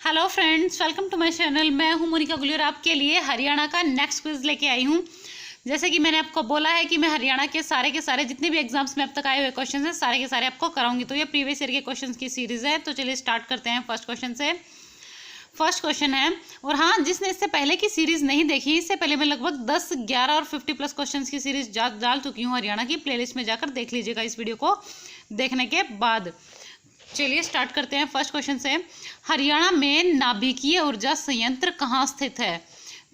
Hello friends, welcome to my channel. मैं हूं मोनिका गुलियर, आपके लिए हरियाणा का नेक्स्ट क्विज लेके आई हूं। जैसे कि मैंने आपको बोला है कि मैं हरियाणा के सारे जितने भी एग्जाम्स में अब तक आए हुए क्वेश्चन हैं सारे के सारे आपको कराऊंगी। तो ये प्रीवियस ईयर के क्वेश्चन की सीरीज है। तो चलिए स्टार्ट करते हैं फर्स्ट क्वेश्चन से। फर्स्ट क्वेश्चन है, और हाँ, जिसने इससे पहले की सीरीज नहीं देखी, इससे पहले मैं लगभग 10, 11 और 50+ क्वेश्चन की सीरीज डाल चुकी हूँ हरियाणा की। प्लेलिस्ट में जाकर देख लीजिएगा इस वीडियो को देखने के बाद। चलिए स्टार्ट करते हैं फर्स्ट क्वेश्चन से। हरियाणा में नाभिकीय ऊर्जा संयंत्र कहाँ स्थित है?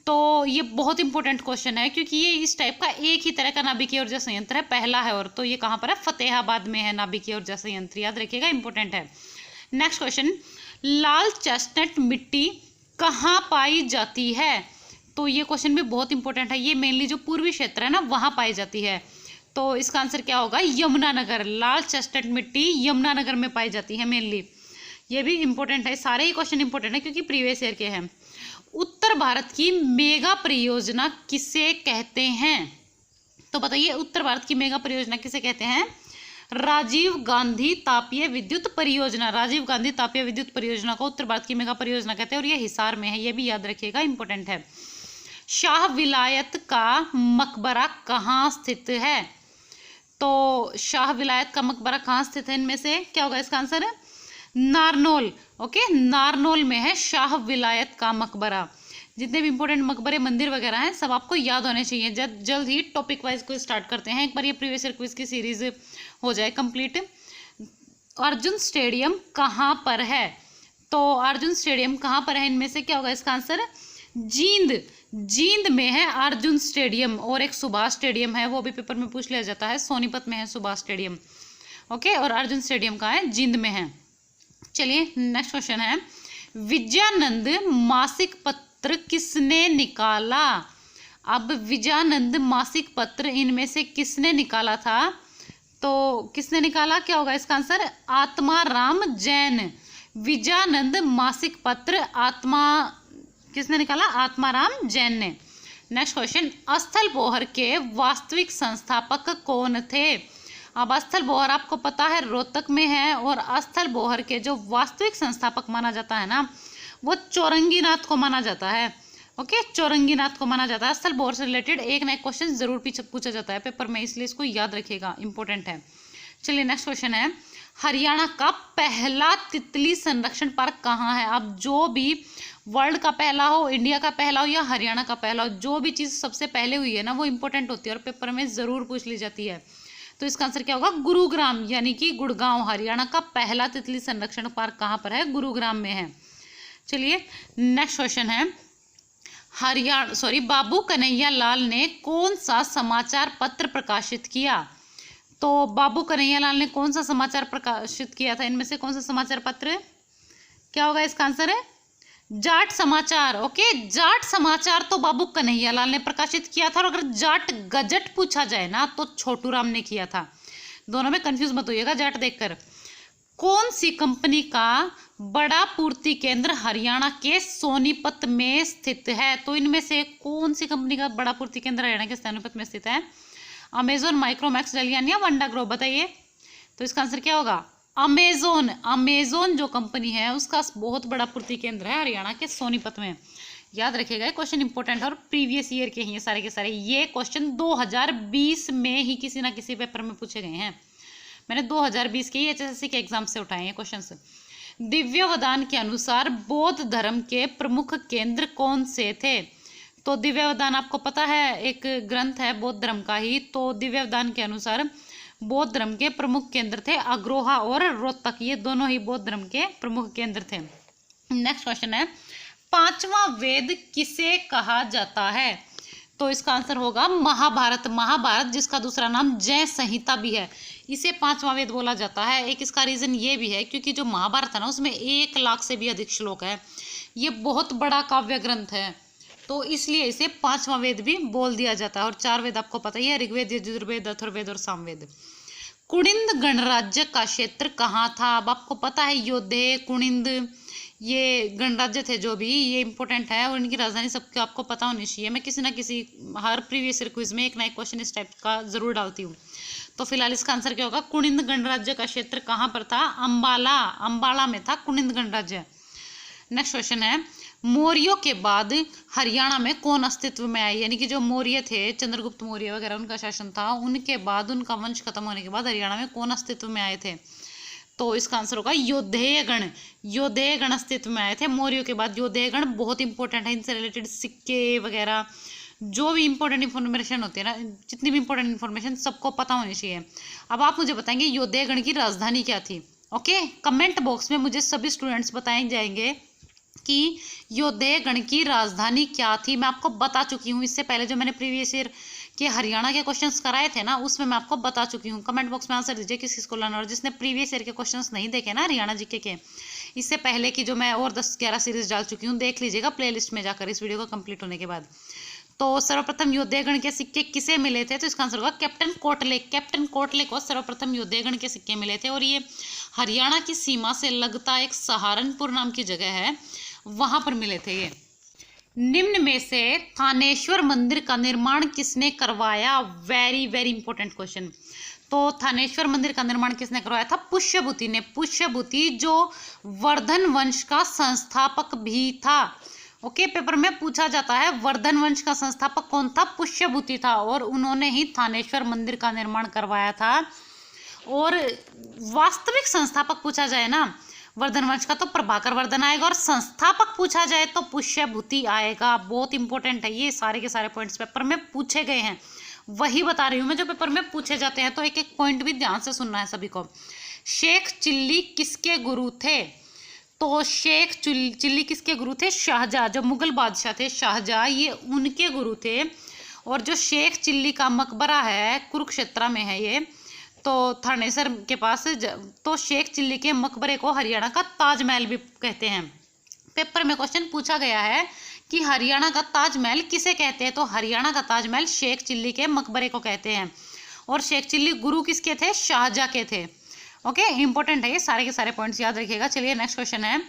तो ये बहुत इंपॉर्टेंट क्वेश्चन है, क्योंकि ये इस टाइप का एक ही तरह का नाभिकीय ऊर्जा संयंत्र है, पहला है। और तो ये कहाँ पर है? फतेहाबाद में है नाभिकीय ऊर्जा संयंत्र, याद रखिएगा, इंपॉर्टेंट है। नेक्स्ट क्वेश्चन, लाल चेस्टनट मिट्टी कहाँ पाई जाती है? तो ये क्वेश्चन भी बहुत इंपॉर्टेंट है। ये मेनली जो पूर्वी क्षेत्र है ना, वहाँ पाई जाती है। तो इसका आंसर क्या होगा? यमुनानगर। लाल चेस्टनट मिट्टी यमुनानगर में पाई जाती है मेनली। ये भी इंपॉर्टेंट है, सारे ही क्वेश्चन इंपॉर्टेंट है क्योंकि प्रीवियस ईयर के हैं। उत्तर भारत की मेगा परियोजना किसे कहते हैं? तो बताइए, उत्तर भारत की मेगा परियोजना किसे कहते हैं? राजीव गांधी तापीय विद्युत परियोजना। राजीव गांधी तापीय विद्युत परियोजना को उत्तर भारत की मेगा परियोजना कहते हैं, और ये हिसार में है, ये भी याद रखिएगा, इंपॉर्टेंट है। शाह विलायत का मकबरा कहाँ स्थित है? तो शाह विलायत का मकबरा कहाँ स्थित है? इनमें से क्या होगा इसका आंसर? नारनौल। ओके, नारनौल में है शाह विलायत का मकबरा। जितने भी इंपॉर्टेंट मकबरे, मंदिर वगैरह हैं, सब आपको याद होने चाहिए। जल्द ही टॉपिक वाइज को स्टार्ट करते हैं। एक बार ये प्रीवियस ईयर क्विज की सीरीज हो जाए कंप्लीट। अर्जुन स्टेडियम कहाँ पर है? तो अर्जुन स्टेडियम कहाँ पर है? इनमें से क्या होगा इसका आंसर? जींद। जींद में है अर्जुन स्टेडियम। और एक सुभाष स्टेडियम है, वो भी पेपर में पूछ लिया जाता है, सोनीपत में है सुभाष स्टेडियम। ओके, और अर्जुन स्टेडियम कहाँ है? जींद में है। चलिए नेक्स्ट क्वेश्चन है, विजयानंद मासिक पत्र किसने निकाला? अब विजयानंद मासिक पत्र इनमें से किसने निकाला था? तो किसने निकाला, क्या होगा इसका आंसर? आत्माराम जैन। विजयानंद मासिक पत्र किसने निकाला? आत्माराम जैन ने। नेक्स्ट क्वेश्चन, स्थल बोहर के वास्तविक संस्थापक कौन थे? अब स्थल बोहर आपको पता है रोहतक में है, और स्थल बोहर के जो वास्तविक संस्थापक माना जाता है ना, वो चौरंगीनाथ को माना जाता है। ओके, चौरंगीनाथ को माना जाता है। स्थल बोहर से रिलेटेड एक ना एक क्वेश्चन जरूर पूछा जाता है पेपर में, इसलिए इसको याद रखिएगा, इंपॉर्टेंट है। चलिए नेक्स्ट क्वेश्चन है, हरियाणा का पहला तितली संरक्षण पार्क कहाँ है? अब जो भी वर्ल्ड का पहला हो, इंडिया का पहला हो या हरियाणा का पहला हो, जो भी चीज़ सबसे पहले हुई है ना, वो इंपॉर्टेंट होती है और पेपर में ज़रूर पूछ ली जाती है। तो इसका आंसर क्या होगा? गुरुग्राम, यानी कि गुड़गांव। हरियाणा का पहला तितली संरक्षण पार्क कहाँ पर है? गुरुग्राम में है। चलिए नेक्स्ट क्वेश्चन है, बाबू कन्हैया लाल ने कौन सा समाचार पत्र प्रकाशित किया? तो बाबू कन्हैया लाल ने कौन सा समाचार प्रकाशित किया था? इनमें से कौन सा समाचार पत्र? क्या होगा इसका आंसर? है जाट समाचार। ओके, जाट समाचार तो बाबू कन्हैया लाल ने प्रकाशित किया था, और अगर जाट गजट पूछा जाए ना, तो छोटू राम ने किया था। दोनों में कंफ्यूज मत होइएगा जाट देखकर। कौन सी कंपनी का बड़ा पूर्ति केंद्र हरियाणा के सोनीपत में स्थित है? तो इनमें से कौन सी कंपनी का बड़ा पूर्ति केंद्र हरियाणा के सोनीपत में स्थित है? अमेजोन, माइक्रोमैक्स, डेलियन या वंडा ग्रुप? बताइए, तो इसका आंसर क्या होगा? अमेजोन। अमेजोन जो कंपनी है उसका बहुत बड़ा पूर्ति केंद्र है हरियाणा के सोनीपत में। याद रखिएगा, क्वेश्चन इंपॉर्टेंट है और प्रीवियस ईयर के हैं सारे के सारे। ये क्वेश्चन 2020 में ही किसी ना किसी पेपर में पूछे गए हैं। मैंने 2020 के HSSC के एग्जाम से उठाए हैं क्वेश्चन। दिव्यावदान के अनुसार बौद्ध धर्म के प्रमुख केंद्र कौन से थे? तो दिव्यावदान आपको पता है एक ग्रंथ है बौद्ध धर्म का ही। तो दिव्यावदान के अनुसार बौद्ध धर्म के प्रमुख केंद्र थे अग्रोहा और रोहतक, ये दोनों ही बौद्ध धर्म के प्रमुख केंद्र थे। नेक्स्ट क्वेश्चन है, पांचवा वेद किसे कहा जाता है? तो इसका आंसर होगा महाभारत। महाभारत, जिसका दूसरा नाम जय संहिता भी है, इसे पांचवा वेद बोला जाता है। एक इसका रीजन ये भी है क्योंकि जो महाभारत है ना, उसमें 1 लाख से भी अधिक श्लोक है। ये बहुत बड़ा काव्य ग्रंथ है, तो इसलिए इसे पांचवा वेद भी बोल दिया जाता है। और 4 वेद आपको पता ही है, ऋग्वेद, यजुर्वेद, अथर्ववेद और सामवेद। कुणिंद गणराज्य का क्षेत्र कहाँ था? अब आपको पता है योद्धे, कुणिंद, ये गणराज्य थे जो भी, ये इंपॉर्टेंट है, और इनकी राजधानी सबको आपको पता होनी चाहिए। मैं किसी ना किसी हर प्रीवियस ईयर क्विज में एक ना एक क्वेश्चन इस टाइप का जरूर डालती हूँ। तो फिलहाल इसका आंसर क्या होगा? कुणिंद गणराज्य का क्षेत्र कहाँ पर था? अंबाला। अंबाला में था कुणिंद गणराज्य। नेक्स्ट क्वेश्चन है, मौर्यों के बाद हरियाणा में कौन अस्तित्व में आए? यानी कि जो मौर्य थे, चंद्रगुप्त मौर्य वगैरह उनका शासन था, उनके बाद उनका वंश खत्म होने के बाद हरियाणा में कौन अस्तित्व में आए थे? तो इसका आंसर होगा योद्धेय गण। योद्धेय गण अस्तित्व में आए थे मौर्यों के बाद। योद्धेय गण बहुत इंपॉर्टेंट है, इनसे रिलेटेड सिक्के वगैरह जो भी इंपॉर्टेंट इन्फॉर्मेशन होती है ना, जितनी भी इंपॉर्टेंट इन्फॉर्मेशन सबको पता होनी चाहिए। अब आप मुझे बताएंगे योद्धेय गण की राजधानी क्या थी? ओके, कमेंट बॉक्स में मुझे सभी स्टूडेंट्स बताए जाएंगे कि योद्धेय गण की राजधानी क्या थी। मैं आपको बता चुकी हूँ, इससे पहले जो मैंने प्रीवियस ईयर के हरियाणा के क्वेश्चंस कराए थे ना, उसमें मैं आपको बता चुकी हूँ। कमेंट बॉक्स में आंसर दीजिए किस किसको लाना। और जिसने प्रीवियस ईयर के क्वेश्चंस नहीं देखे ना हरियाणा जीके के, इससे पहले की जो मैं और 10-11 सीरीज डाल चुकी हूँ, देख लीजिएगा प्लेलिस्ट में जाकर इस वीडियो को कंप्लीट होने के बाद। तो सर्वप्रथम योद्धेय गण के सिक्के किसे मिले थे? तो इसका आंसर होगा कैप्टन कोटले। कैप्टन कोटले को सर्वप्रथम योद्धेय गण के सिक्के मिले थे। और ये हरियाणा की सीमा से लगता एक सहारनपुर नाम की जगह है, वहां पर मिले थे ये। निम्न में से थानेश्वर मंदिर का निर्माण किसने करवाया? Very very important question. तो थानेश्वर मंदिर का निर्माण किसने करवाया था? पुष्यभूति ने। पुष्यभूति जो वर्धन वंश का संस्थापक भी था। ओके, पेपर में पूछा जाता है वर्धन वंश का संस्थापक कौन था? पुष्यभूति था, और उन्होंने ही थानेश्वर मंदिर का निर्माण करवाया था। और वास्तविक संस्थापक पूछा जाए ना वर्धन वंश का, तो प्रभाकर वर्धन आएगा, और संस्थापक पूछा जाए तो पुष्यभूति आएगा। बहुत इंपॉर्टेंट है, ये सारे के सारे पॉइंट्स पेपर में पूछे गए हैं, वही बता रही हूँ मैं जो पेपर में पूछे जाते हैं। तो एक एक पॉइंट भी ध्यान से सुनना है सभी को। शेख चिल्ली किसके गुरु थे? तो शेख चिल्ली किसके गुरु थे? शाहजहाँ, जो मुगल बादशाह थे शाहजहाँ, ये उनके गुरु थे। और जो शेख चिल्ली का मकबरा है कुरुक्षेत्र में है ये, तो थानेसर के पास। तो शेख चिल्ली के मकबरे को हरियाणा का ताजमहल भी कहते हैं। पेपर में क्वेश्चन पूछा गया है कि हरियाणा का ताजमहल किसे कहते हैं? तो हरियाणा का ताजमहल शेख चिल्ली के मकबरे को कहते हैं। और शेख चिल्ली गुरु किसके थे? शाहजहाँ के थे। ओके, इंपॉर्टेंट है ये, सारे के सारे पॉइंट्स याद रखिएगा। चलिए नेक्स्ट क्वेश्चन है,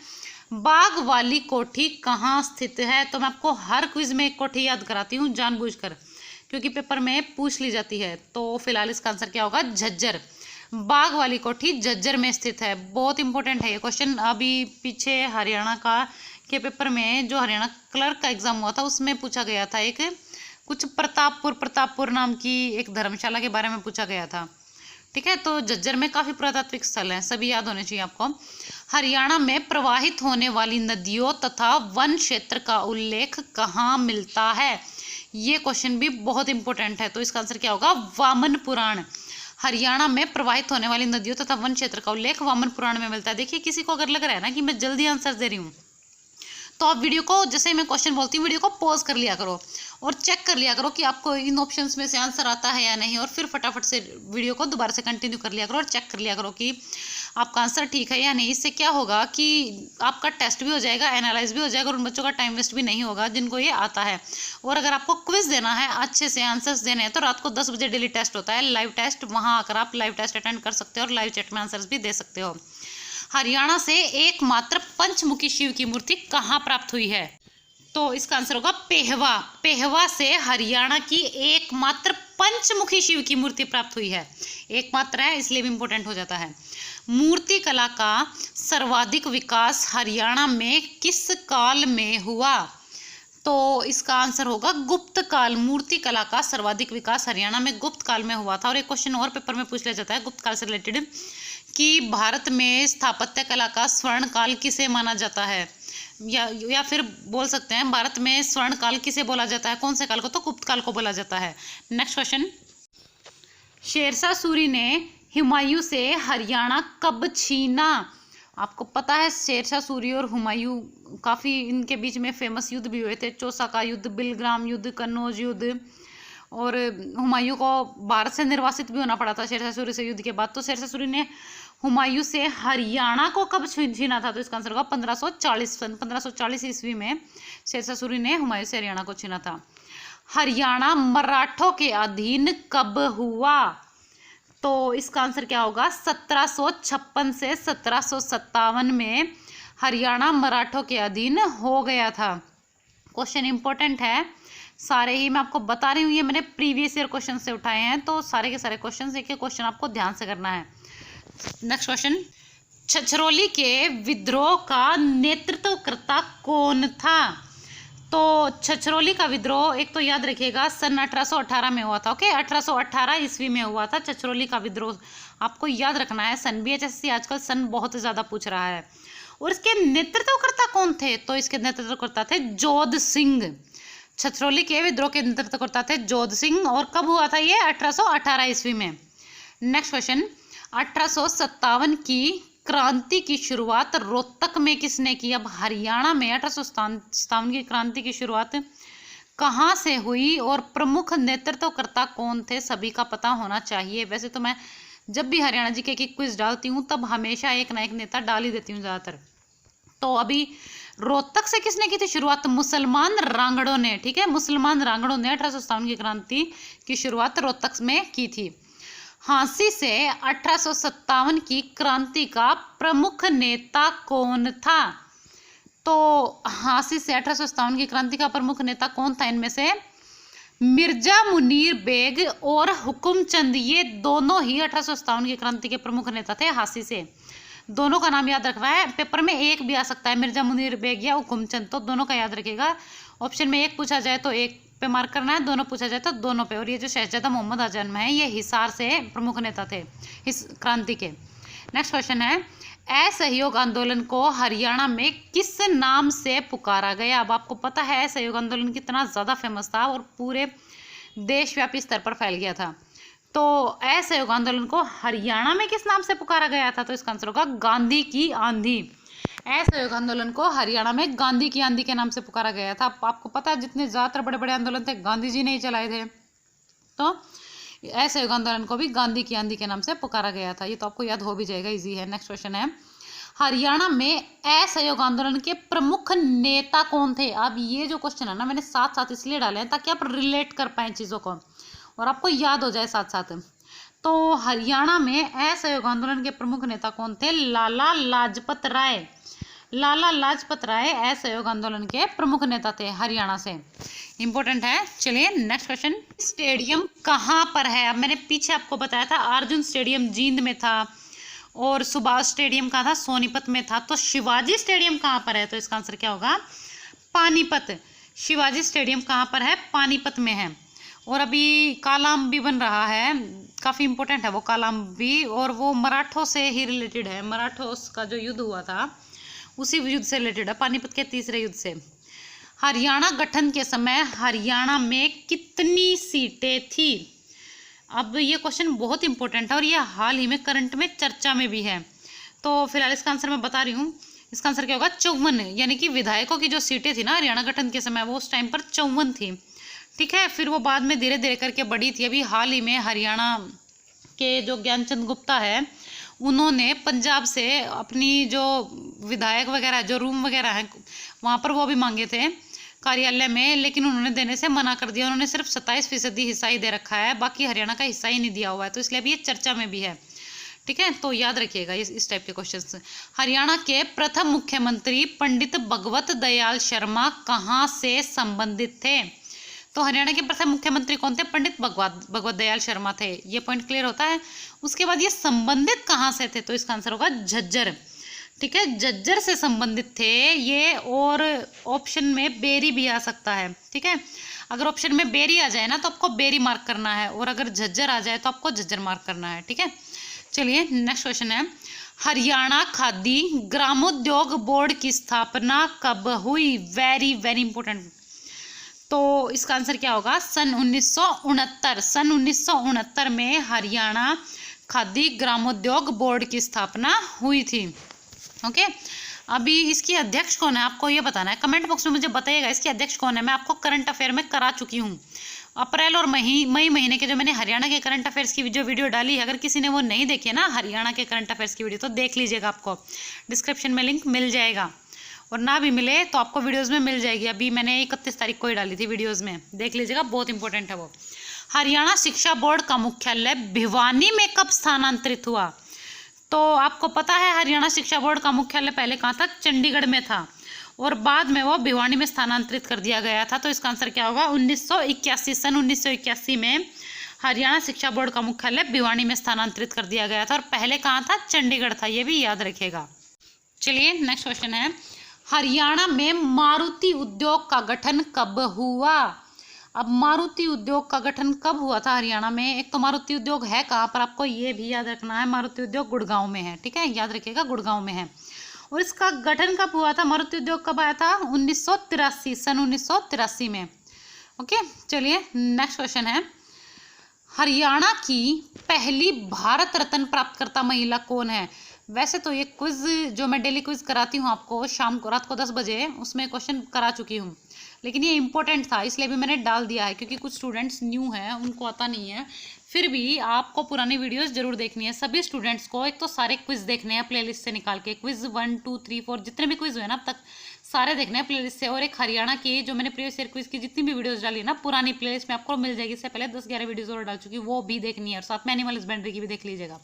बाग वाली कोठी कहाँ स्थित है? तो मैं आपको हर क्विज में एक कोठी याद कराती हूँ जानबूझकर, क्योंकि पेपर में पूछ ली जाती है। तो फिलहाल इसका आंसर क्या होगा? झज्जर। बाग वाली कोठी झज्जर में स्थित है। बहुत इंपॉर्टेंट है ये क्वेश्चन। अभी पीछे हरियाणा का के पेपर में जो हरियाणा क्लर्क का एग्जाम हुआ था, उसमें पूछा गया था एक कुछ प्रतापपुर नाम की एक धर्मशाला के बारे में पूछा गया था। ठीक है, तो झज्जर में काफी पुरातात्विक स्थल हैं, सभी याद होने चाहिए आपको। हरियाणा में प्रवाहित होने वाली नदियों तथा वन क्षेत्र का उल्लेख कहाँ मिलता है? ये क्वेश्चन भी बहुत इंपॉर्टेंट है। तो इसका आंसर क्या होगा? वामन पुराण। हरियाणा में प्रवाहित होने वाली नदियों तथा वन क्षेत्र का उल्लेख वामन पुराण में मिलता है। देखिए, किसी को अगर लग रहा है ना कि मैं जल्दी आंसर दे रही हूँ, तो आप वीडियो को, जैसे मैं क्वेश्चन बोलती हूँ, वीडियो को पॉज कर लिया करो और चेक कर लिया करो कि आपको इन ऑप्शंस में से आंसर आता है या नहीं, और फिर फटाफट से वीडियो को दोबारा से कंटिन्यू कर लिया करो और चेक कर लिया करो कि आपका आंसर ठीक है या नहीं। इससे क्या होगा कि आपका टेस्ट भी हो जाएगा, एनालाइज भी हो जाएगा, और उन बच्चों का टाइम वेस्ट भी नहीं होगा जिनको ये आता है। और अगर आपको क्विज देना है, अच्छे से आंसर्स देने हैं, तो रात को 10 बजे डेली टेस्ट होता है, लाइव टेस्ट। वहाँ आकर आप लाइव टेस्ट अटेंड कर सकते हो और लाइव चैट में आंसर्स भी दे सकते हो। हरियाणा से एकमात्र पंचमुखी शिव की मूर्ति कहाँ प्राप्त हुई है? तो इसका आंसर होगा पेहवा। पेहवा से हरियाणा की एकमात्र पंचमुखी शिव की मूर्ति प्राप्त हुई है। एकमात्र है, इसलिए भी इंपॉर्टेंट हो जाता है। मूर्ति कला का सर्वाधिक विकास हरियाणा में किस काल में हुआ? तो इसका आंसर होगा गुप्त काल। मूर्ति कला का सर्वाधिक विकास हरियाणा में गुप्त काल में हुआ था। और एक क्वेश्चन और पेपर में पूछ लिया जाता है गुप्त काल से रिलेटेड कि भारत में स्थापत्य कला का स्वर्ण काल किसे माना जाता है, या फिर बोल सकते हैं भारत में स्वर्ण काल किसे बोला जाता है? कौन से काल को? तो गुप्त काल को बोला जाता है। नेक्स्ट क्वेश्चन, शेरशाह सूरी ने हुमायूं से हरियाणा कब छीना? आपको पता है शेरशाह सूरी और हुमायूं काफ़ी इनके बीच में फेमस युद्ध भी हुए थे। चौसा का युद्ध, बिलग्राम युद्ध, कन्नौज युद्ध, और हुमायूं को भारत से निर्वासित भी होना पड़ा था शेरशाह सूरी से युद्ध के बाद। तो शेरशाह सूरी ने हुमायूं से हरियाणा को कब छीना था? तो इसका आंसर होगा 1540। 1540 ईस्वी में शेरशाह सूरी ने हुमायूं से हरियाणा को छीना था। हरियाणा मराठों के अधीन कब हुआ? तो इसका आंसर क्या होगा? 1756 से 1757 में हरियाणा मराठों के अधीन हो गया था। क्वेश्चन इंपॉर्टेंट है, सारे ही मैं आपको बता रही हूँ, ये मैंने प्रीवियस ईयर क्वेश्चन से उठाए हैं। तो सारे के सारे क्वेश्चन, एक एक क्वेश्चन आपको ध्यान से करना है। नेक्स्ट क्वेश्चन, छछरौली के विद्रोह का नेतृत्वकर्ता कौन था? तो छछरौली का विद्रोह एक तो याद रखिएगा सन 1818 में हुआ था। ओके, 1818 ईस्वी में हुआ था छछरौली का विद्रोह, आपको याद रखना है। सन BHSC आजकल सन बहुत ज़्यादा पूछ रहा है। और इसके नेतृत्वकर्ता कौन थे? तो इसके नेतृत्वकर्ता थे जोध सिंह। छछरौली के विद्रोह के नेतृत्वकर्ता थे जोध सिंह। और कब हुआ था ये? 1818 ईस्वी में। नेक्स्ट क्वेश्चन, 1857 की क्रांति की शुरुआत रोहतक में किसने की? अब हरियाणा में 1857 की क्रांति की शुरुआत कहाँ से हुई और प्रमुख नेतृत्वकर्ता कौन थे? सभी का पता होना चाहिए। वैसे तो मैं जब भी हरियाणा जीके की क्विज डालती हूँ तब हमेशा एक ना एक नेता डाल ही देती हूँ ज़्यादातर। तो अभी रोहतक से किसने की थी शुरुआत? मुसलमान रांगड़ों ने। ठीक है, मुसलमान रांगड़ों ने 1857 की क्रांति की शुरुआत रोहतक में की थी। झांसी से 1857 की क्रांति का प्रमुख नेता कौन था? तो झांसी से 1857 की क्रांति का प्रमुख नेता कौन था? इनमें से मिर्जा मुनीर बेग और हुकुमचंद, ये दोनों ही 1857 की क्रांति के प्रमुख नेता थे झांसी से। दोनों का नाम याद रखना है, पेपर में एक भी आ सकता है, मिर्जा मुनीर बेग या हुकुमचंद, तो दोनों का याद रखिएगा। ऑप्शन में एक पूछा जाए तो एक पे मार्क करना है, दोनों पूछा जाए तो दोनों पे। और ये जो शहजादा मोहम्मद आजम है ये हिसार से प्रमुख नेता थे इस क्रांति के। नेक्स्ट क्वेश्चन है, असहयोग आंदोलन को हरियाणा में किस नाम से पुकारा गया? अब आपको पता है असहयोग आंदोलन कितना ज़्यादा फेमस था और पूरे देशव्यापी स्तर पर फैल गया था। तो असहयोग आंदोलन को हरियाणा में किस नाम से पुकारा गया था? तो इसका आंसर होगा गांधी की आंधी। असहयोग आंदोलन को हरियाणा में गांधी की आंधी के नाम से पुकारा गया था। आपको पता है जितने ज़्यादातर बड़े बड़े आंदोलन थे गांधी जी ने ही चलाए थे, तो असहयोग आंदोलन को भी गांधी की आंधी के नाम से पुकारा गया था। ये तो आपको याद हो भी जाएगा, इजी है। नेक्स्ट क्वेश्चन है, हरियाणा में असहयोग आंदोलन के प्रमुख नेता कौन थे? अब ये जो क्वेश्चन है ना मैंने साथ साथ इसलिए डाले हैं ताकि आप रिलेट कर पाएँ चीज़ों को और आपको याद हो जाए साथ साथ। तो हरियाणा में असहयोग आंदोलन के प्रमुख नेता कौन थे? लाला लाजपत राय। लाला लाजपत राय असहयोग आंदोलन के प्रमुख नेता थे हरियाणा से। इंपॉर्टेंट है। चलिए नेक्स्ट क्वेश्चन, स्टेडियम कहाँ पर है? अब मैंने पीछे आपको बताया था अर्जुन स्टेडियम जींद में था और सुभाष स्टेडियम कहाँ था? सोनीपत में था। तो शिवाजी स्टेडियम कहाँ पर है? तो इसका आंसर क्या होगा? पानीपत। शिवाजी स्टेडियम कहाँ पर है? पानीपत में है। और अभी कालाम भी बन रहा है, काफ़ी इंपॉर्टेंट है वो कालाम भी, और वो मराठों से ही रिलेटेड है। मराठों का जो युद्ध हुआ था उसी युद्ध से रिलेटेड है, पानीपत के तीसरे युद्ध से। हरियाणा गठन के समय हरियाणा में कितनी सीटें थी? अब ये क्वेश्चन बहुत इंपॉर्टेंट है और ये हाल ही में करंट में चर्चा में भी है। तो फिलहाल इसका आंसर मैं बता रही हूँ। इसका आंसर क्या होगा? 54, यानी कि विधायकों की जो सीटें थी ना हरियाणा गठन के समय वो उस टाइम पर 54 थी। ठीक है, फिर वो बाद में धीरे धीरे करके बढ़ी थी। अभी हाल ही में हरियाणा के जो ज्ञानचंद गुप्ता है उन्होंने पंजाब से अपनी जो विधायक वगैरह जो रूम वगैरह हैं वहाँ पर वो भी मांगे थे कार्यालय में, लेकिन उन्होंने देने से मना कर दिया। उन्होंने सिर्फ 27% हिस्सा ही दे रखा है, बाकी हरियाणा का हिस्सा ही नहीं दिया हुआ है, तो इसलिए अभी ये चर्चा में भी है। ठीक है, तो याद रखिएगा इस टाइप के क्वेश्चन। हरियाणा के प्रथम मुख्यमंत्री पंडित भगवत दयाल शर्मा कहाँ से संबंधित थे? तो हरियाणा के प्रथम मुख्यमंत्री कौन थे? पंडित भगवत दयाल शर्मा थे। ये पॉइंट क्लियर होता है। उसके बाद ये संबंधित कहाँ से थे? तो इसका आंसर होगा झज्जर। ठीक है, झज्जर से संबंधित थे ये। और ऑप्शन में बेरी भी आ सकता है। ठीक है, अगर ऑप्शन में बेरी आ जाए ना तो आपको बेरी मार्क करना है, और अगर झज्जर आ जाए तो आपको झज्जर मार्क करना है। ठीक है, चलिए नेक्स्ट क्वेश्चन है, हरियाणा खादी ग्रामोद्योग बोर्ड की स्थापना कब हुई? Very very important. तो इसका आंसर क्या होगा? सन 1969। सन 1969 में हरियाणा खादी ग्रामोद्योग बोर्ड की स्थापना हुई थी। ओके, अभी इसकी अध्यक्ष कौन है आपको ये बताना है, कमेंट बॉक्स में मुझे बताइएगा इसकी अध्यक्ष कौन है। मैं आपको करंट अफेयर में करा चुकी हूँ। अप्रैल और मई महीने के जो मैंने हरियाणा के करंट अफेयर्स की जो वीडियो डाली है, अगर किसी ने वो नहीं देखी है ना हरियाणा के करंट अफेयर्स की वीडियो, तो देख लीजिएगा, आपको डिस्क्रिप्शन में लिंक मिल जाएगा, और ना भी मिले तो आपको वीडियोस में मिल जाएगी। अभी मैंने 31 तारीख को ही डाली थी वीडियोस में, देख लीजिएगा, बहुत इंपॉर्टेंट है वो। हरियाणा शिक्षा बोर्ड का मुख्यालय भिवानी में कब स्थानांतरित हुआ? तो आपको पता है हरियाणा शिक्षा बोर्ड का मुख्यालय पहले कहाँ था? चंडीगढ़ में था, और बाद में वो भिवानी में स्थानांतरित कर दिया गया था। तो इसका आंसर क्या होगा? 1981। सन 1981 में हरियाणा शिक्षा बोर्ड का मुख्यालय भिवानी में स्थानांतरित कर दिया गया था और पहले कहाँ था, चंडीगढ़ था, ये भी याद रखिएगा। चलिए नेक्स्ट क्वेश्चन है, हरियाणा में मारुति उद्योग का गठन कब हुआ। अब मारुति उद्योग का गठन कब हुआ था हरियाणा में। एक तो मारुति उद्योग है कहाँ पर, आपको ये भी याद रखना है, मारुति उद्योग गुड़गांव में है, ठीक है, याद रखिएगा गुड़गांव में है। और इसका गठन कब हुआ था, मारुति उद्योग कब आया था, 1983, सन 1983 में। ओके, चलिए नेक्स्ट क्वेश्चन है, हरियाणा की पहली भारत रत्न प्राप्तकर्ता महिला कौन है। वैसे तो ये क्विज जो मैं डेली क्विज कराती हूँ आपको शाम को, रात को 10 बजे, उसमें क्वेश्चन करा चुकी हूँ, लेकिन ये इंपॉर्टेंट था इसलिए भी मैंने डाल दिया है, क्योंकि कुछ स्टूडेंट्स न्यू हैं, उनको आता नहीं है। फिर भी आपको पुरानी वीडियोस जरूर देखनी है, सभी स्टूडेंट्स को। एक तो सारे क्विज देखने हैं प्लेलिस्ट से निकाल के, क्विज 1 2 3 4 जितने भी क्विज हुए ना अब तक सारे देखने हैं प्लेलिस्ट से। और एक हरियाणा की जो मैंने प्रीवियस ईयर क्विज की जितनी भी वीडियोस डाली है ना, पुरानी प्लेलिस्ट में आपको मिल जाएगी। इससे पहले 10-11 वीडियोज और डाल चुकी, वो भी देखनी है, और साथ में एनिमल हस्बेंड्री की भी देख लीजिएगा।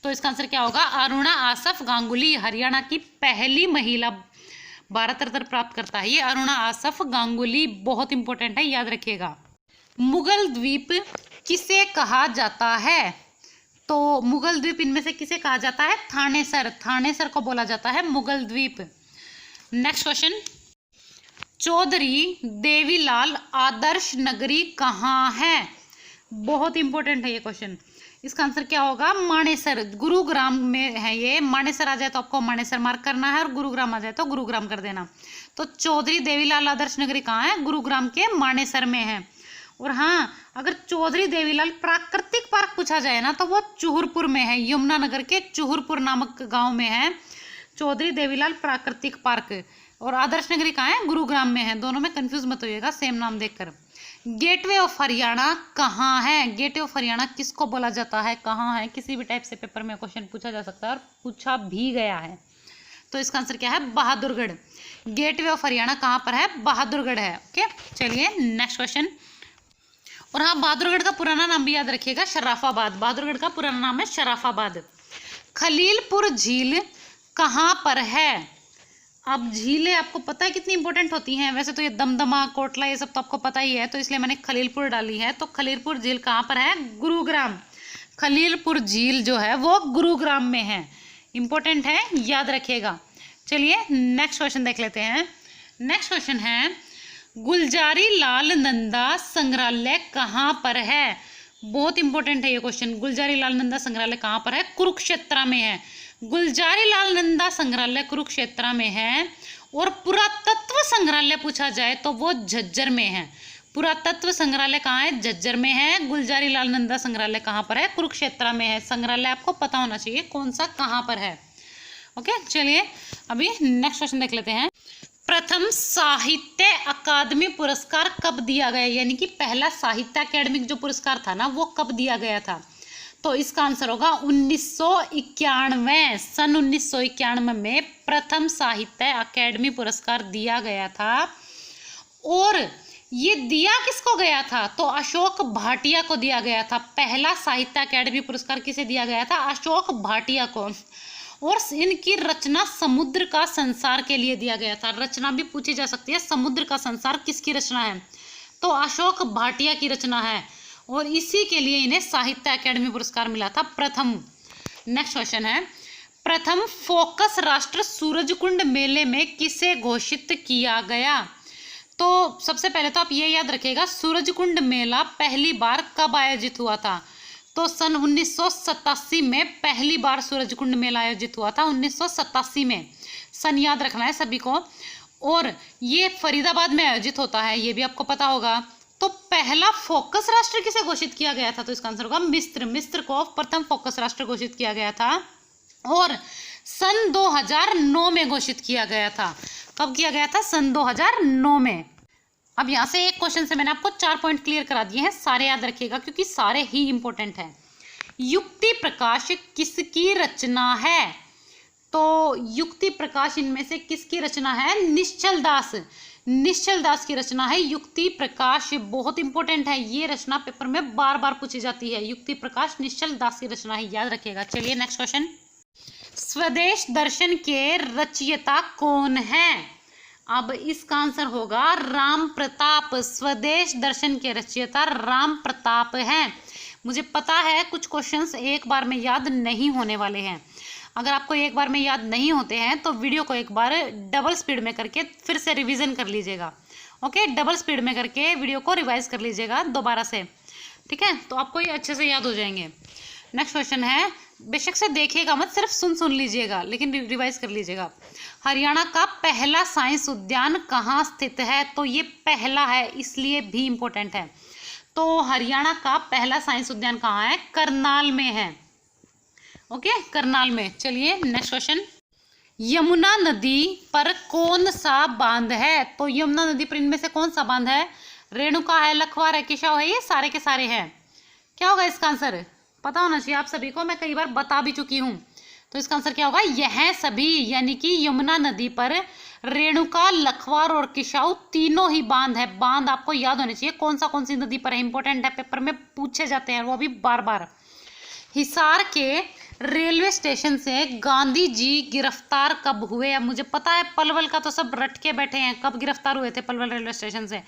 तो इसका आंसर क्या होगा, अरुणा आसफ गांगुली हरियाणा की पहली महिला भारत रत्न प्राप्त करता है, ये अरुणा आसफ गांगुली, बहुत इंपॉर्टेंट है, याद रखिएगा। मुगल द्वीप किसे कहा जाता है, तो मुगल द्वीप इनमें से किसे कहा जाता है, थानेसर, थानेसर को बोला जाता है मुगल द्वीप। नेक्स्ट क्वेश्चन, चौधरी देवीलाल आदर्श नगरी कहाँ है। बहुत इंपॉर्टेंट है ये क्वेश्चन। इसका आंसर क्या होगा, मानेसर, गुरुग्राम में है ये। मानेसर आ जाए तो आपको मानेसर मार्क करना है, और गुरुग्राम आ जाए तो गुरुग्राम कर देना। तो चौधरी देवीलाल आदर्श नगरी कहाँ है, गुरुग्राम के मानेसर में है। और हाँ, अगर चौधरी देवीलाल प्राकृतिक पार्क पूछा जाए ना, तो वो चूहरपुर में है, यमुनानगर के चूहरपुर नामक गांव में है चौधरी देवीलाल प्राकृतिक पार्क। और आदर्श नगरी कहाँ है, गुरुग्राम में है। दोनों में कंफ्यूज मत होइएगा सेम नाम देखकर। गेटवे ऑफ हरियाणा कहाँ है, गेटवे ऑफ हरियाणा किसको बोला जाता है, कहाँ है, किसी भी टाइप से पेपर में क्वेश्चन पूछा जा सकता है और पूछा भी गया है। तो इसका आंसर क्या है, बहादुरगढ़। गेटवे ऑफ हरियाणा कहाँ पर है, बहादुरगढ़ है। ओके, चलिए नेक्स्ट क्वेश्चन। और हाँ, बहादुरगढ़ का पुराना नाम भी याद रखिएगा, शराफाबाद। बहादुरगढ़ का पुराना नाम है शराफाबाद। खलीलपुर झील कहाँ पर है। अब झीलें आपको पता है कितनी इंपॉर्टेंट होती हैं। वैसे तो ये दमदमा, कोटला, ये सब तो आपको पता ही है, तो इसलिए मैंने खलीलपुर डाली है। तो खलीलपुर झील कहाँ पर है, गुरुग्राम। खलीलपुर झील जो है वो गुरुग्राम में है, इंपॉर्टेंट है, याद रखिएगा। चलिए नेक्स्ट क्वेश्चन देख लेते हैं। नेक्स्ट क्वेश्चन है, गुलजारी लाल नंदा संग्रहालय कहाँ पर है। बहुत इंपॉर्टेंट है ये क्वेश्चन। गुलजारी लाल नंदा संग्रहालय कहाँ पर है, कुरुक्षेत्र में है। गुलजारी लाल नंदा संग्रहालय कुरुक्षेत्र में है। और पुरातत्व संग्रहालय पूछा जाए तो वो झज्जर में है। पुरातत्व संग्रहालय कहाँ है, झज्जर में है। गुलजारी लाल नंदा संग्रहालय कहाँ पर है, कुरुक्षेत्र में है। संग्रहालय आपको पता होना चाहिए कौन सा कहाँ पर है। ओके, चलिए अभी नेक्स्ट क्वेश्चन देख लेते हैं। प्रथम साहित्य अकादमी पुरस्कार कब दिया गया, यानी कि पहला साहित्य अकेडमिक जो पुरस्कार था ना, वो कब दिया गया था। तो इसका आंसर होगा 1991, सन 1991 में प्रथम साहित्य अकेडमी पुरस्कार दिया गया था। और ये दिया किसको गया था, तो अशोक भाटिया को दिया गया था। पहला साहित्य अकेडमी पुरस्कार किसे दिया गया था, अशोक भाटिया को। और इनकी रचना समुद्र का संसार के लिए दिया गया था। रचना भी पूछी जा सकती है, समुद्र का संसार किसकी रचना है, तो अशोक भाटिया की रचना है। और इसी के लिए इन्हें साहित्य अकेडमी पुरस्कार मिला था, प्रथम। नेक्स्ट क्वेश्चन है, प्रथम फोकस राष्ट्र सूरजकुंड मेले में किसे घोषित किया गया। तो सबसे पहले तो आप ये याद रखिएगा, सूरजकुंड मेला पहली बार कब आयोजित हुआ था, तो सन 1987 में पहली बार सूरजकुंड मेला आयोजित हुआ था, 1987 में। सन याद रखना है सभी को। और ये फरीदाबाद में आयोजित होता है, ये भी आपको पता होगा। तो पहला फोकस राष्ट्र किसे घोषित किया गया था, तो इसका आंसर होगा मिस्र। मिस्र को प्रथम फोकस राष्ट्र घोषित किया गया था। और सन 2009 में घोषित किया गया था। कब किया गया था, सन 2009 में। अब यहाँ से एक क्वेश्चन से मैंने आपको 4 पॉइंट क्लियर करा दिए हैं, सारे याद रखिएगा क्योंकि सारे ही इंपॉर्टेंट हैं। युक्ति प्रकाश किसकी रचना है, तो युक्ति प्रकाश इनमें से किसकी रचना है, निश्चल दास। निश्चल दास की रचना है युक्ति प्रकाश। बहुत इंपॉर्टेंट है, ये रचना पेपर में बार बार पूछी जाती है। युक्ति प्रकाश निश्चल दास की रचना है, याद रखिएगा। चलिए नेक्स्ट क्वेश्चन, स्वदेश दर्शन के रचयिता कौन है। अब इसका आंसर होगा राम प्रताप। स्वदेश दर्शन के रचयिता राम प्रताप हैं। मुझे पता है कुछ क्वेश्चंस एक बार में याद नहीं होने वाले हैं। अगर आपको एक बार में याद नहीं होते हैं तो वीडियो को एक बार डबल स्पीड में करके फिर से रिवीजन कर लीजिएगा। ओके, डबल स्पीड में करके वीडियो को रिवाइज कर लीजिएगा दोबारा से, ठीक है, तो आपको ये अच्छे से याद हो जाएंगे। नेक्स्ट क्वेश्चन है, बेशक से देखिएगा मत, सिर्फ सुन लीजिएगा, लेकिन रिवाइज कर लीजिएगा। हरियाणा का पहला साइंस उद्यान कहाँ स्थित है? तो ये पहला है, इसलिए भी इम्पोर्टेंट है। तो हरियाणा का पहला साइंस उद्यान कहाँ है? करनाल में है। ओके, करनाल में। चलिए नेक्स्ट क्वेश्चन, यमुना नदी पर कौन सा बांध है? तो यमुना नदी पर इनमें से कौन सा बांध है? रेणुका है, लखवार है, किशाव है, ये सारे के सारे हैं। क्या होगा इसका आंसर? पता होना चाहिए आप सभी को, मैं कई बार बता भी चुकी हूँ। तो इसका आंसर क्या होगा? यह सभी, यानी कि यमुना नदी पर रेणुका, लखवार और किशाऊ तीनों ही बांध है। बांध आपको याद होने चाहिए कौन सी नदी पर है, इंपॉर्टेंट है, पेपर में पूछे जाते हैं वो भी बार बार। हिसार के रेलवे स्टेशन से गांधी जी गिरफ्तार कब हुए? अब मुझे पता है पलवल का तो सब रट के बैठे हैं, कब गिरफ्तार हुए थे पलवल रेलवे स्टेशन से,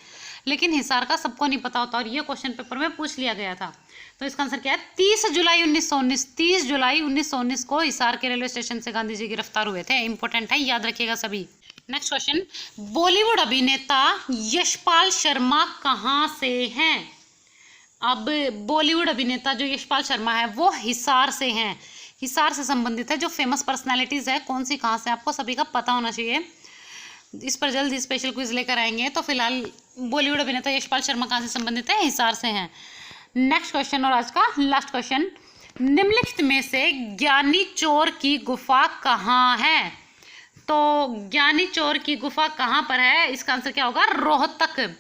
लेकिन हिसार का सबको नहीं पता होता और ये क्वेश्चन पेपर में पूछ लिया गया था। तो इसका आंसर क्या है? 30 जुलाई 1919। 30 जुलाई 1919 को हिसार के रेलवे स्टेशन से गांधी जी गिरफ्तार हुए थे। इंपॉर्टेंट है, याद रखिएगा सभी। नेक्स्ट क्वेश्चन, बॉलीवुड अभिनेता यशपाल शर्मा कहाँ से हैं? अब बॉलीवुड अभिनेता जो यशपाल शर्मा है वो हिसार से हैं, हिसार से संबंधित है। जो फेमस पर्सनालिटीज है कौन सी कहाँ से, आपको सभी का पता होना चाहिए। इस पर जल्द ही स्पेशल क्विज लेकर आएंगे। तो फिलहाल बॉलीवुड अभिनेता यशपाल शर्मा कहाँ से संबंधित है? हिसार से हैं। नेक्स्ट क्वेश्चन और आज का लास्ट क्वेश्चन, निम्नलिखित में से ज्ञानी चोर की गुफा कहाँ है? तो ज्ञानी चोर की गुफा कहाँ पर है? इसका आंसर क्या होगा? रोहतक।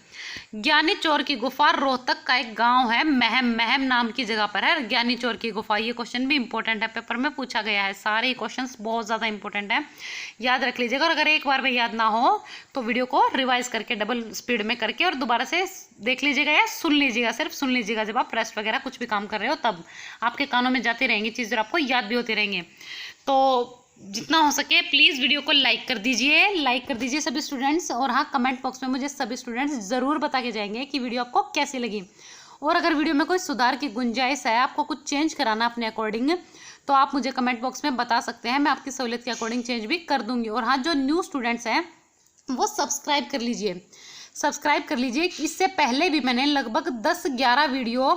ज्ञानी चोर की गुफा रोहतक का एक गांव है, महम नाम की जगह पर है ज्ञानी चोर की गुफा। ये क्वेश्चन भी इंपॉर्टेंट है, पेपर में पूछा गया है। सारे क्वेश्चंस बहुत ज़्यादा इंपॉर्टेंट है, याद रख लीजिएगा। और अगर एक बार में याद ना हो तो वीडियो को रिवाइज करके डबल स्पीड में करके और दोबारा से देख लीजिएगा या सुन लीजिएगा, सिर्फ सुन लीजिएगा। जब आप रेस्ट वगैरह कुछ भी काम कर रहे हो तब आपके कानों में जाती रहेंगी चीज़ें, आपको याद भी होती रहेंगी। तो जितना हो सके प्लीज़ वीडियो को लाइक कर दीजिए सभी स्टूडेंट्स। और हाँ, कमेंट बॉक्स में मुझे सभी स्टूडेंट्स ज़रूर बता के जाएंगे कि वीडियो आपको कैसी लगी। और अगर वीडियो में कोई सुधार की गुंजाइश है, आपको कुछ चेंज कराना अपने अकॉर्डिंग, तो आप मुझे कमेंट बॉक्स में बता सकते हैं, मैं आपकी सहूलियत के अकॉर्डिंग चेंज भी कर दूंगी। और हाँ, जो न्यू स्टूडेंट्स हैं वो सब्सक्राइब कर लीजिए। इससे पहले भी मैंने लगभग 10-11 वीडियो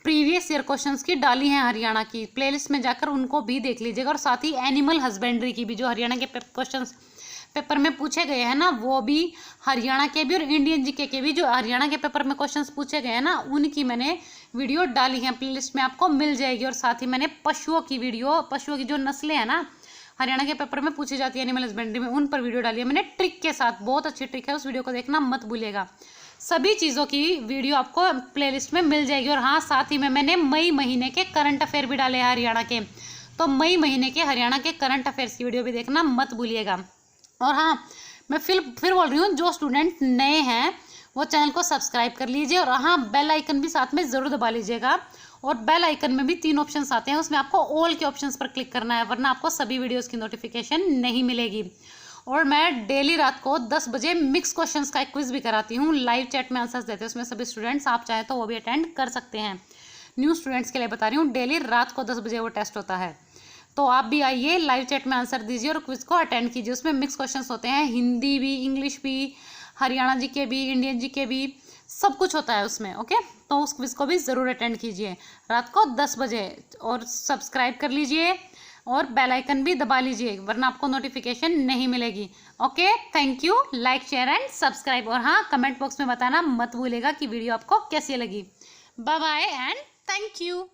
प्रीवियस ईयर क्वेश्चंस की डाली हैं हरियाणा की, प्लेलिस्ट में जाकर उनको भी देख लीजिएगा। और साथ ही एनिमल हस्बेंड्री की भी, जो हरियाणा के क्वेश्चंस पेपर में पूछे गए हैं ना, वो भी हरियाणा के भी और इंडियन जीके के भी, जो हरियाणा के पेपर में क्वेश्चंस पूछे गए हैं ना, उनकी मैंने वीडियो डाली है, प्लेलिस्ट में आपको मिल जाएगी। और साथ ही मैंने पशुओं की जो नस्लें हैं ना हरियाणा के पेपर में पूछी जाती है एनिमल हस्बेंड्री में, उन पर वीडियो डाली है मैंने ट्रिक के साथ। बहुत अच्छी ट्रिक है, उस वीडियो को देखना मत भूलिएगा। सभी चीज़ों की वीडियो आपको प्लेलिस्ट में मिल जाएगी। और हाँ, साथ ही में मैंने मई महीने के करंट अफेयर भी डाले हैं हरियाणा के, तो मई महीने के हरियाणा के करंट अफेयर्स की वीडियो भी देखना मत भूलिएगा। और हाँ, मैं फिर बोल रही हूँ, जो स्टूडेंट नए हैं वो चैनल को सब्सक्राइब कर लीजिए। और हाँ, बेल आइकन भी साथ में ज़रूर दबा लीजिएगा। और बेल आइकन में भी 3 ऑप्शंस आते हैं, उसमें आपको ऑल के ऑप्शंस पर क्लिक करना है, वरना आपको सभी वीडियोज़ की नोटिफिकेशन नहीं मिलेगी। और मैं डेली रात को 10 बजे मिक्स क्वेश्चंस का एक क्विज भी कराती हूँ, लाइव चैट में आंसर्स देते हैं उसमें सभी स्टूडेंट्स, आप चाहें तो वो भी अटेंड कर सकते हैं। न्यू स्टूडेंट्स के लिए बता रही हूँ, डेली रात को 10 बजे वो टेस्ट होता है, तो आप भी आइए, लाइव चैट में आंसर दीजिए और क्विज को अटेंड कीजिए। उसमें मिक्स क्वेश्चंस होते हैं, हिंदी भी, इंग्लिश भी, हरियाणा जीके भी, इंडियन जीके भी, सब कुछ होता है उसमें। ओके, तो उस क्विज को भी ज़रूर अटेंड कीजिए रात को 10 बजे। और सब्सक्राइब कर लीजिए और बेल आइकन भी दबा लीजिए, वरना आपको नोटिफिकेशन नहीं मिलेगी। Okay, thank you. Like, share and subscribe. और हाँ, कमेंट बॉक्स में बताना मत भूलिएगा कि वीडियो आपको कैसी लगी। Bye bye and thank you.